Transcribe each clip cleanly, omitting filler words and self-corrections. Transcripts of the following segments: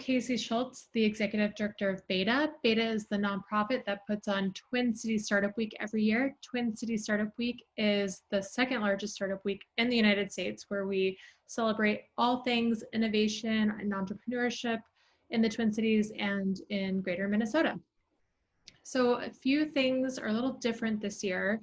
Casey Schultz, the Executive Director of Beta. Beta is the nonprofit that puts on Twin Cities Startup Week every year. Twin Cities Startup Week is the second largest startup week in the United States, where we celebrate all things innovation and entrepreneurship in the Twin Cities and in greater Minnesota. So a few things are a little different this year,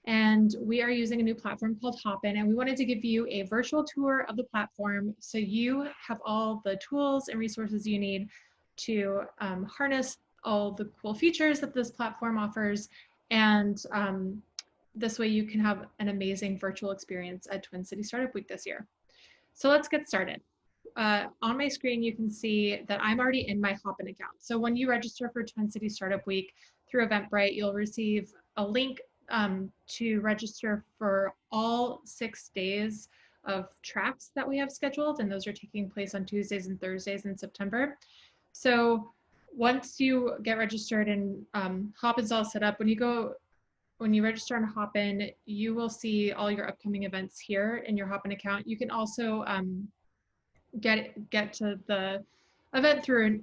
and we are using a new platform called Hopin, and we wanted to give you a virtual tour of the platform so you have all the tools and resources you need to harness all the cool features that this platform offers, and this way you can have an amazing virtual experience at Twin Cities Startup Week this year. So let's get started. On my screen, you can see that I'm already in my Hopin account. So when you register for Twin Cities Startup Week through Eventbrite, you'll receive a link to register for all 6 days of tracks that we have scheduled, and those are taking place on Tuesdays and Thursdays in September. So once you get registered and Hopin's all set up, when you register on Hopin, you will see all your upcoming events here in your Hopin account. You can also get to the event through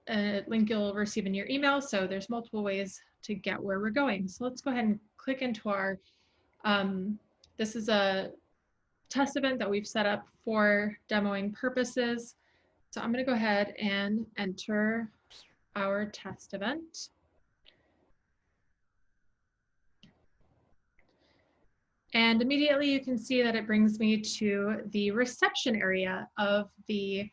a link you'll receive in your email. So there's multiple ways to get where we're going. So let's go ahead and click into our, this is a test event that we've set up for demoing purposes. So I'm gonna go ahead and enter our test event. And immediately you can see that it brings me to the reception area of the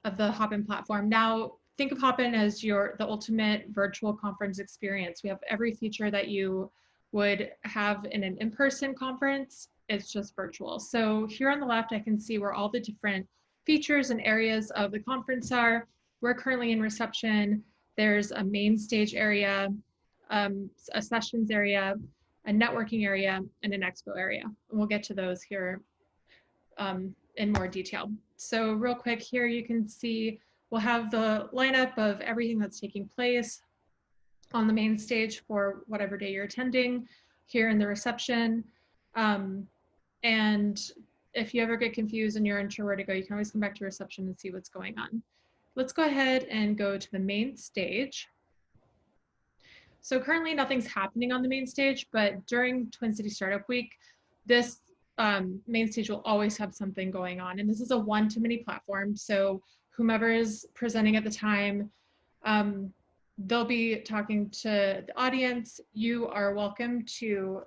Hopin platform. Now, think of Hopin as the ultimate virtual conference experience. We have every feature that you would have in an in-person conference. It's just virtual. So here on the left, I can see where all the different features and areas of the conference are. We're currently in reception. There's a main stage area, a sessions area, a networking area, and an expo area. And we'll get to those here in more detail. So real quick here, you can see we'll have the lineup of everything that's taking place on the main stage for whatever day you're attending, here in the reception. And if you ever get confused and you're unsure where to go, you can always come back to reception and see what's going on. Let's go ahead and go to the main stage. So currently nothing's happening on the main stage, but during Twin Cities Startup Week, this main stage will always have something going on. And this is a one-to-many platform. So whomever is presenting at the time, they'll be talking to the audience. You are welcome to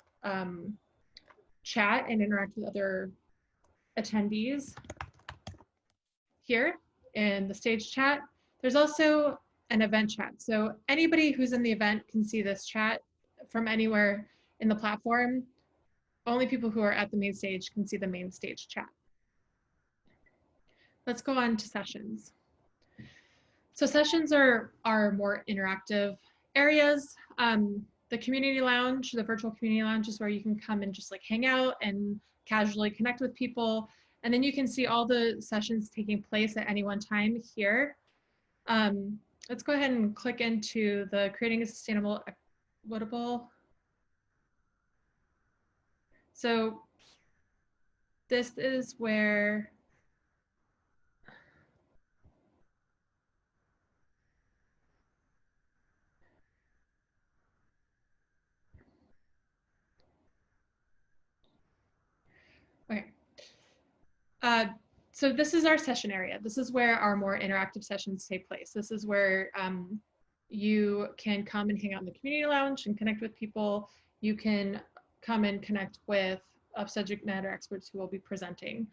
chat and interact with other attendees here in the stage chat. There's also an event chat. So anybody who's in the event can see this chat from anywhere in the platform. Only people who are at the main stage can see the main stage chat. Let's go on to sessions. So sessions are more interactive areas. The community lounge, the virtual community lounge, is where you can come and just like hang out and casually connect with people. And then you can see all the sessions taking place at any one time here. Let's go ahead and click into the Creating a Sustainable Equitable. So this is where so this is our session area. This is where our more interactive sessions take place. This is where you can come and hang out in the community lounge and connect with people. You can come and connect with subject matter experts who will be presenting.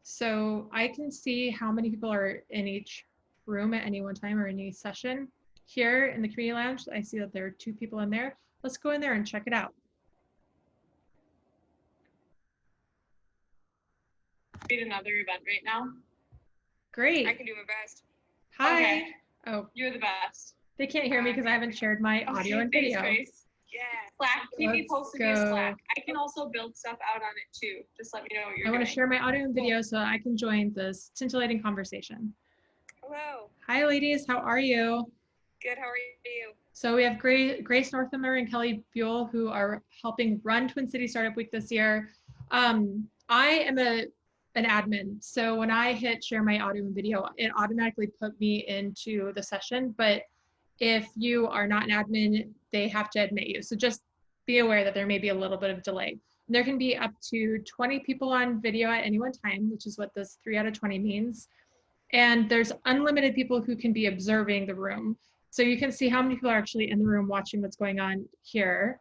So I can see how many people are in each room at any one time or in any session. Here in the community lounge, I see that there are 2 people in there. Let's go in there and check it out. Another event right now. Great. I can do my best. Hi. Okay. Oh, You're the best. They can't hear me because I haven't shared my audio and video. Grace. Yeah. Slack. Keep me posted via Slack. I can also build stuff out on it too. Just let me know what you're doing. I want to share my audio and video so I can join this scintillating conversation. Hello. Hi, ladies. How are you? Good. How are you? So we have Grace Northamer and Kelly Buell who are helping run Twin Cities Startup Week this year. I am a an admin. So when I hit share my audio and video, it automatically put me into the session. But if you are not an admin, they have to admit you. So just be aware that there may be a little bit of delay. There can be up to 20 people on video at any one time, which is what this 3 out of 20 means. And there's unlimited people who can be observing the room. So you can see how many people are actually in the room watching what's going on here,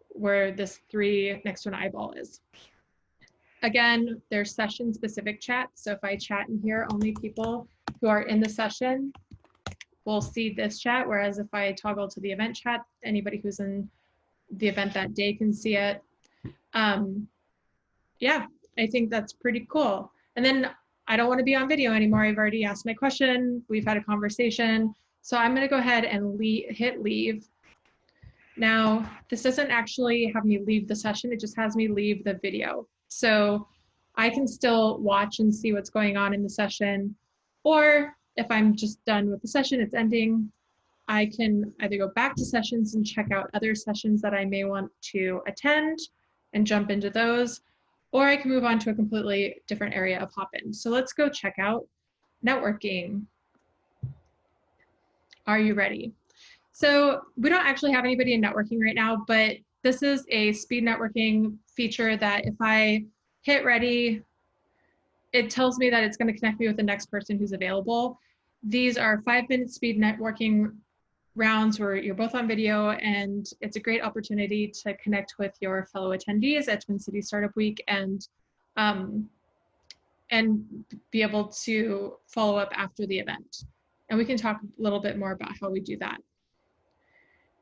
where this 3 next to an eyeball is. Again, there's session specific chat. So if I chat in here, only people who are in the session will see this chat. Whereas if I toggle to the event chat, anybody who's in the event that day can see it. Yeah, I think that's pretty cool. And then I don't want to be on video anymore. I've already asked my question. We've had a conversation. So I'm going to go ahead and hit leave. Now, this doesn't actually have me leave the session. It just has me leave the video. So I can still watch and see what's going on in the session. Or if I'm just done with the session, it's ending, I can either go back to sessions and check out other sessions that I may want to attend and jump into those, or I can move on to a completely different area of Hopin. So let's go check out networking. Are you ready? So we don't actually have anybody in networking right now, but this is a speed networking feature that if I hit ready, it tells me that it's going to connect me with the next person who's available. These are 5-minute speed networking rounds where you're both on video, and it's a great opportunity to connect with your fellow attendees at Twin Cities Startup Week and be able to follow up after the event. And we can talk a little bit more about how we do that.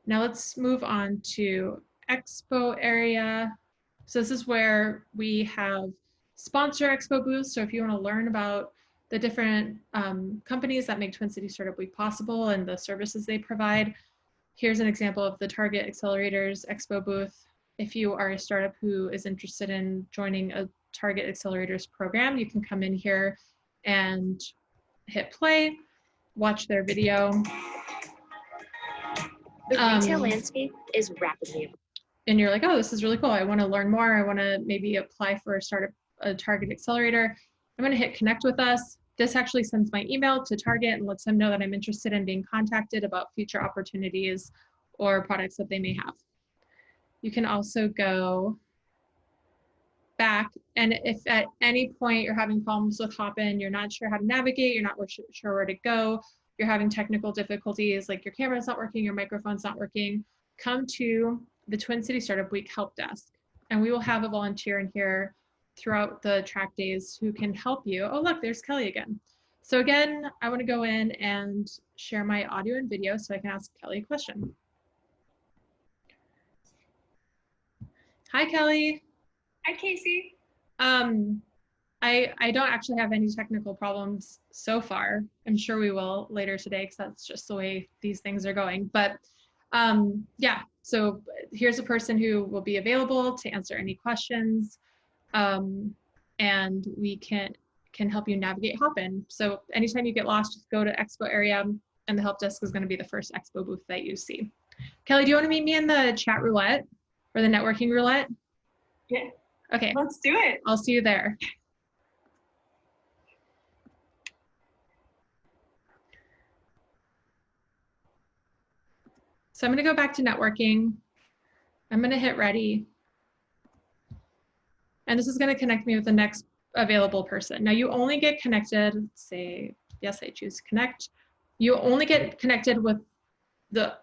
Now let's move on to expo area. So this is where we have sponsor expo booths. So if you want to learn about the different companies that make Twin Cities Startup Week possible and the services they provide, here's an example of the Target Accelerators Expo booth. If you are a startup who is interested in joining a Target Accelerators program, you can come in here and hit play, watch their video. The retail landscape is rapidly evolving. And you're like, oh, this is really cool. I want to learn more. I want to maybe apply for a Target Accelerator. I'm going to hit connect with us. This actually sends my email to Target and lets them know that I'm interested in being contacted about future opportunities or products that they may have. You can also go back, and if at any point you're having problems with Hopin, you're not sure how to navigate, you're not sure where to go, you're having technical difficulties, like your camera's not working, your microphone's not working, come to the Twin Cities Startup Week help desk. And we will have a volunteer in here throughout the track days who can help you. Oh, look, there's Kelly again. So again, I want to go in and share my audio and video so I can ask Kelly a question. Hi, Kelly. Hi, Casey. I don't actually have any technical problems so far. I'm sure we will later today because that's just the way these things are going. But yeah, so here's a person who will be available to answer any questions, and we can help you navigate Hopin. So anytime you get lost, just go to expo area and the help desk is going to be the first expo booth that you see. Kelly, do you want to meet me in the chat roulette or the networking roulette? Yeah. Okay. Let's do it. I'll see you there. So I'm going to go back to networking. I'm going to hit ready. And this is going to connect me with the next available person. Now you only get connected, let's say, yes, I choose connect. You only get connected with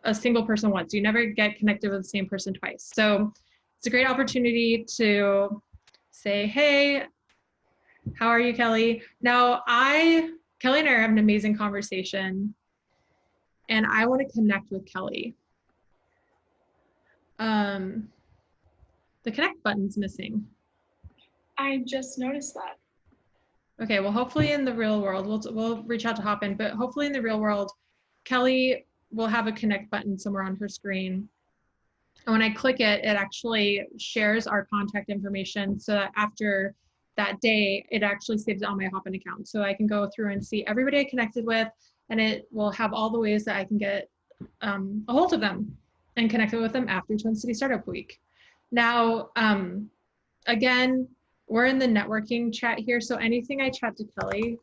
a single person once. You never get connected with the same person twice. So it's a great opportunity to say, hey, how are you, Kelly? Now Kelly and I are having an amazing conversation and I want to connect with Kelly. The connect button's missing. I just noticed that. Okay, well, hopefully in the real world, we'll reach out to Hopin, but hopefully in the real world, Kelly will have a connect button somewhere on her screen. And when I click it, it actually shares our contact information so that after that day, it actually saves it on my Hopin account. So I can go through and see everybody I connected with, and it will have all the ways that I can get a hold of them and connect with them after Twin Cities Startup Week. Now, again, we're in the networking chat here. So anything I chat to Kelly,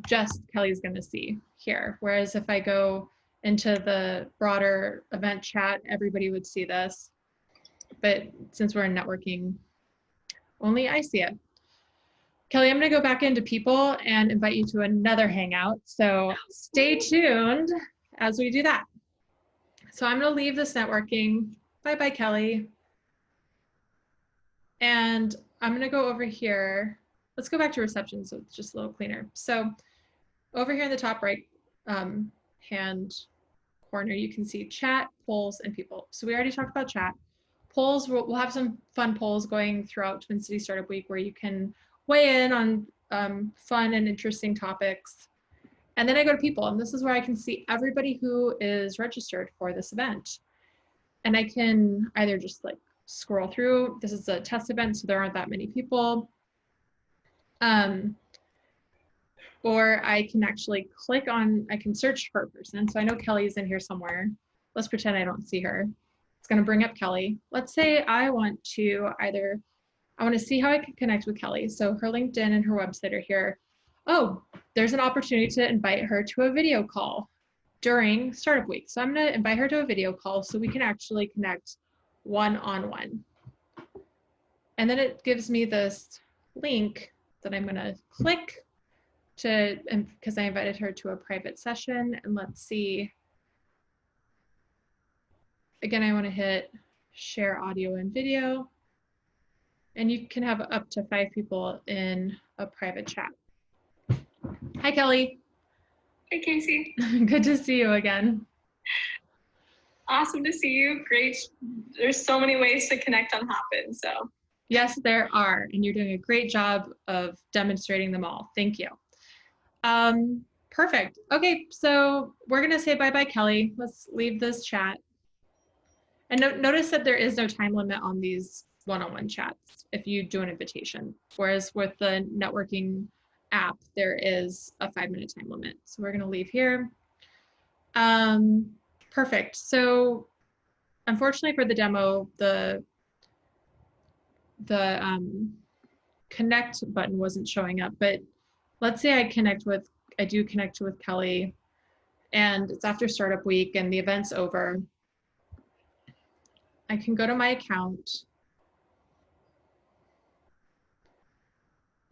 just Kelly's gonna see here. Whereas if I go into the broader event chat, everybody would see this. But since we're in networking, only I see it. Kelly, I'm gonna go back into people and invite you to another hangout. So stay tuned as we do that. So I'm gonna leave this networking. Bye-bye, Kelly. And I'm gonna go over here. Let's go back to reception so it's just a little cleaner. So over here in the top right hand corner, you can see chat, polls, and people. So we already talked about chat. Polls, we'll have some fun polls going throughout Twin City Startup Week where you can weigh in on fun and interesting topics. And then I go to people, and this is where I can see everybody who is registered for this event. And I can either just like scroll through. This is a test event, so there aren't that many people. Or I can actually click on, I can search for a person. So I know Kelly's in here somewhere. Let's pretend I don't see her. It's gonna bring up Kelly. Let's say I want to I want to see how I can connect with Kelly. So her LinkedIn and her website are here. Oh, there's an opportunity to invite her to a video call during Startup Week. So I'm going to invite her to a video call so we can actually connect one-on-one. And then it gives me this link that I'm going to click to, because I invited her to a private session. And let's see. Again, I want to hit share audio and video. And you can have up to 5 people in a private chat. Hi, Kelly. Hey, Casey. Good to see you again. Awesome to see you. Great. There's so many ways to connect on Hopin, so. Yes, there are, and you're doing a great job of demonstrating them all. Thank you. Perfect. Okay, so we're gonna say bye-bye, Kelly. Let's leave this chat. And notice that there is no time limit on these one-on-one chats if you do an invitation, whereas with the networking app, there is a 5-minute time limit. So we're gonna leave here. Perfect. So unfortunately for the demo, the connect button wasn't showing up, but let's say I do connect with Kelly and it's after Startup Week and the event's over. I can go to my account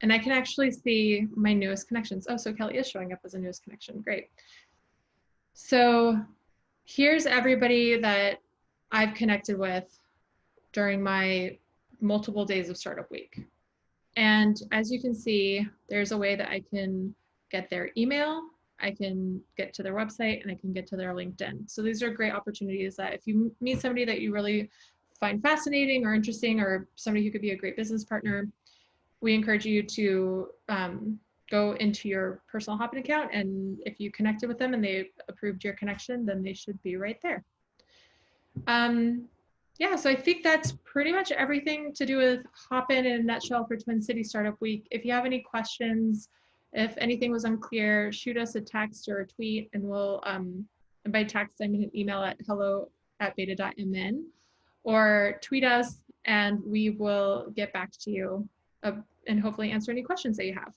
and I can actually see my newest connections. Oh, so Kelly is showing up as a newest connection. Great. So here's everybody that I've connected with during my multiple days of Startup Week. And as you can see, there's a way that I can get their email, I can get to their website, and I can get to their LinkedIn. So these are great opportunities that if you meet somebody that you really find fascinating or interesting, or somebody who could be a great business partner, we encourage you to go into your personal Hopin account, and if you connected with them and they approved your connection, then they should be right there. Yeah, so I think that's pretty much everything to do with Hopin in a nutshell for Twin City Startup Week. If you have any questions, if anything was unclear, shoot us a text or a tweet, and we'll, and by text, I mean an email at hello@beta.mn, or tweet us and we will get back to you and hopefully answer any questions that you have.